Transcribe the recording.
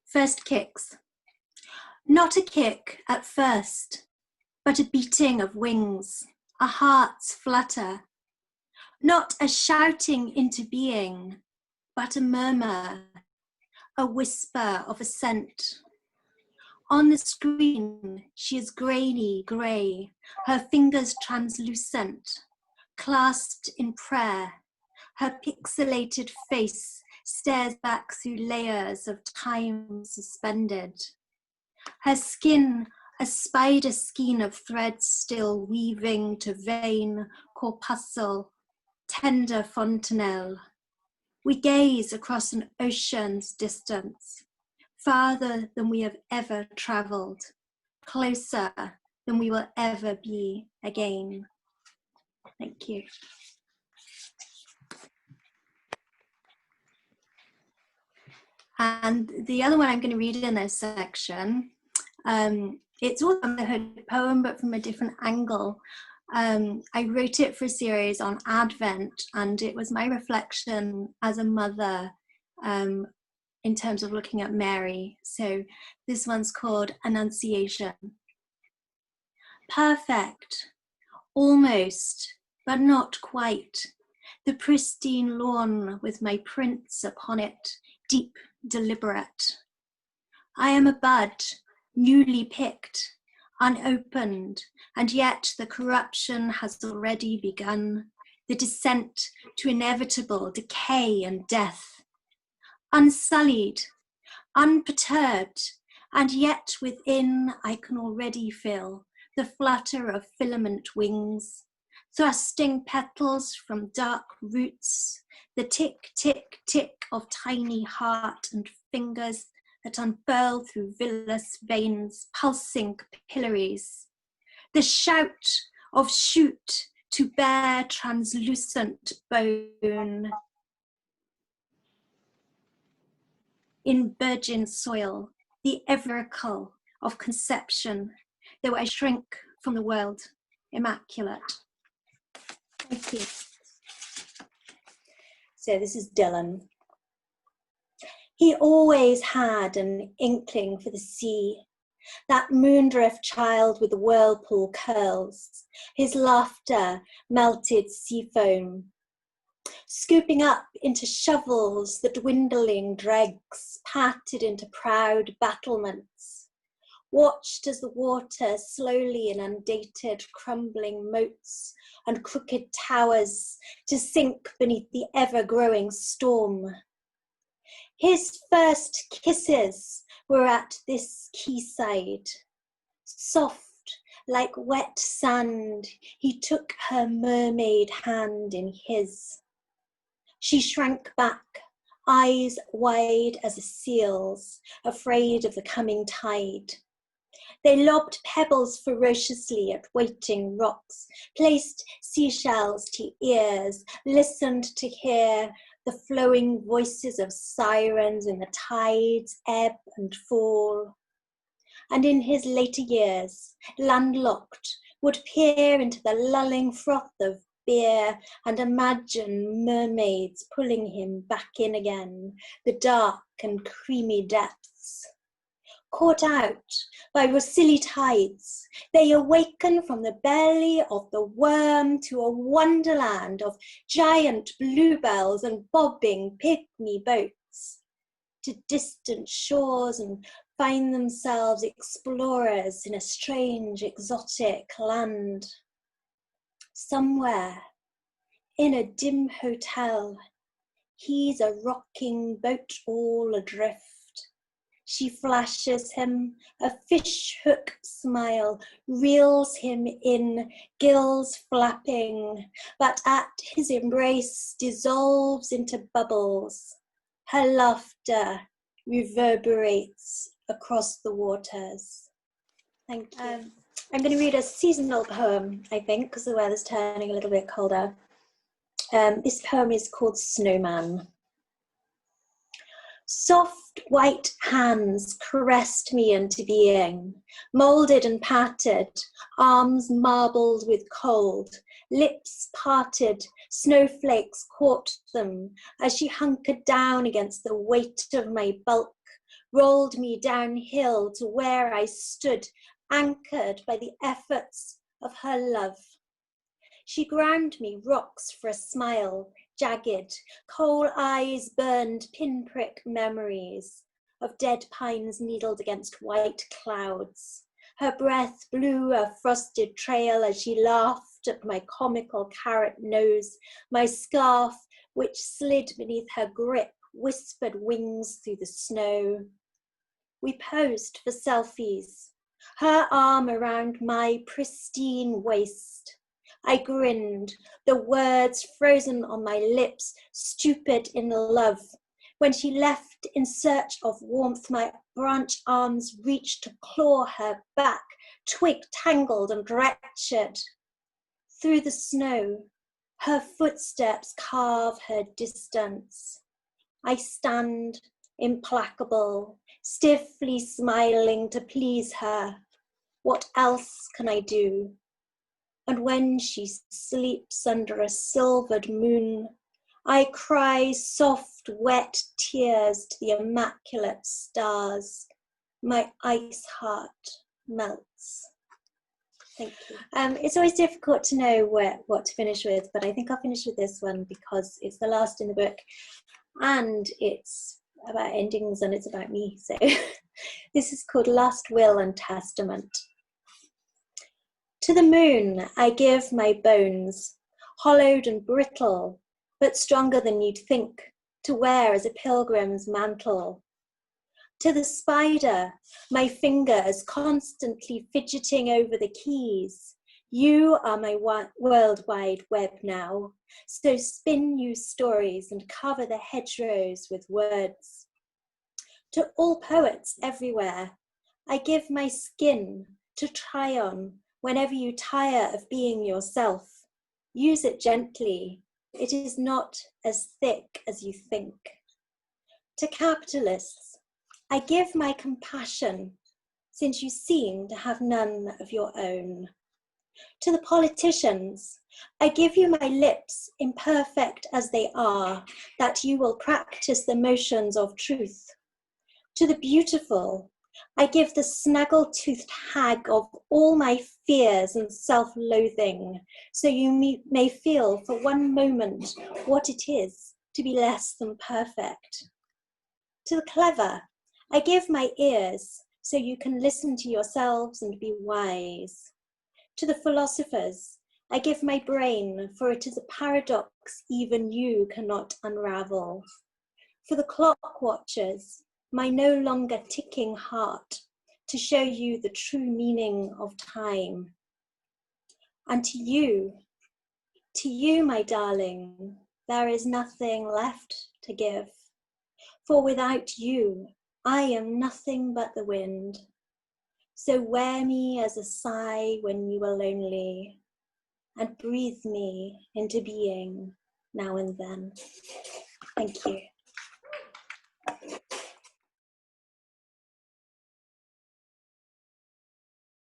First kicks. Not a kick at first, but a beating of wings, a heart's flutter. Not a shouting into being, but a murmur, a whisper of assent. On the screen, she is grainy grey, her fingers translucent, clasped in prayer. Her pixelated face stares back through layers of time suspended. Her skin, a spider skein of threads still weaving to vein, corpuscle, tender fontanelle. We gaze across an ocean's distance, farther than we have ever travelled, closer than we will ever be again. Thank you. And the other one I'm going to read in this section, it's also a poem, but from a different angle. I wrote it for a series on Advent, and it was my reflection as a mother in terms of looking at Mary. So this one's called Annunciation. Perfect, almost, but not quite. The pristine lawn with my prints upon it, deep, deliberate. I am a bud, newly picked, unopened, and yet the corruption has already begun, the descent to inevitable decay and death. Unsullied, unperturbed, and yet within I can already feel the flutter of filament wings, thrusting petals from dark roots, the tick, tick, tick of tiny heart and fingers that unfurl through villous veins, pulsing capillaries. The shout of shoot to bare translucent bone in virgin soil, the evericle of conception, though I shrink from the world immaculate. Thank you. So this is Dylan. He always had an inkling for the sea, that moondrift child with the whirlpool curls, his laughter melted sea foam, scooping up into shovels the dwindling dregs, patted into proud battlements, watched as the water slowly inundated crumbling moats and crooked towers to sink beneath the ever-growing storm. His first kisses were at this quayside. Soft like wet sand, he took her mermaid hand in his. She shrank back, eyes wide as a seal's, afraid of the coming tide. They lobbed pebbles ferociously at waiting rocks, placed seashells to ears, listened to hear the flowing voices of sirens in the tide's ebb and fall. And in his later years, landlocked, would peer into the lulling froth of beer and imagine mermaids pulling him back in again, the dark and creamy depths. Caught out by Rossilli tides, they awaken from the belly of the worm to a wonderland of giant bluebells and bobbing pygmy boats, to distant shores, and find themselves explorers in a strange, exotic land. Somewhere, in a dim hotel, he's a rocking boat all adrift. She flashes him a fishhook smile, reels him in, gills flapping, but at his embrace dissolves into bubbles. Her laughter reverberates across the waters. Thank you. I'm going to read a seasonal poem, I think, because the weather's turning a little bit colder. This poem is called Snowman. Soft white hands caressed me into being, moulded and patted, arms marbled with cold, lips parted, snowflakes caught them as she hunkered down against the weight of my bulk, rolled me downhill to where I stood, anchored by the efforts of her love. She ground me rocks for a smile, jagged, coal eyes burned pinprick memories of dead pines needled against white clouds. Her breath blew a frosted trail as she laughed at my comical carrot nose. My scarf, which slid beneath her grip, whispered wings through the snow. We posed for selfies, her arm around my pristine waist. I grinned, the words frozen on my lips, stupid in love. When she left in search of warmth, my branch arms reached to claw her back, twig tangled and wretched. Through the snow, her footsteps carve her distance. I stand implacable, stiffly smiling to please her. What else can I do? And when she sleeps under a silvered moon, I cry soft, wet tears to the immaculate stars. My ice heart melts. Thank you. It's always difficult to know what to finish with, but I think I'll finish with this one because it's the last in the book and it's about endings and it's about me. So this is called Last Will and Testament. To the moon I give my bones, hollowed and brittle, but stronger than you'd think, to wear as a pilgrim's mantle. To the spider, my fingers constantly fidgeting over the keys. You are my world wide web now, so spin you stories and cover the hedgerows with words. To all poets everywhere, I give my skin to try on whenever you tire of being yourself. Use it gently. It is not as thick as you think. To capitalists, I give my compassion, since you seem to have none of your own. To the politicians, I give you my lips, imperfect as they are, that you will practice the motions of truth. To the beautiful, I give the snaggle-toothed hag of all my fears and self-loathing, so you may feel for one moment what it is to be less than perfect. To the clever, I give my ears, so you can listen to yourselves and be wise. To the philosophers, I give my brain, for it is a paradox even you cannot unravel. For the clock watchers, my no longer ticking heart, to show you the true meaning of time. And to you, my darling, there is nothing left to give. For without you, I am nothing but the wind. So wear me as a sigh when you are lonely, and breathe me into being now and then. Thank you.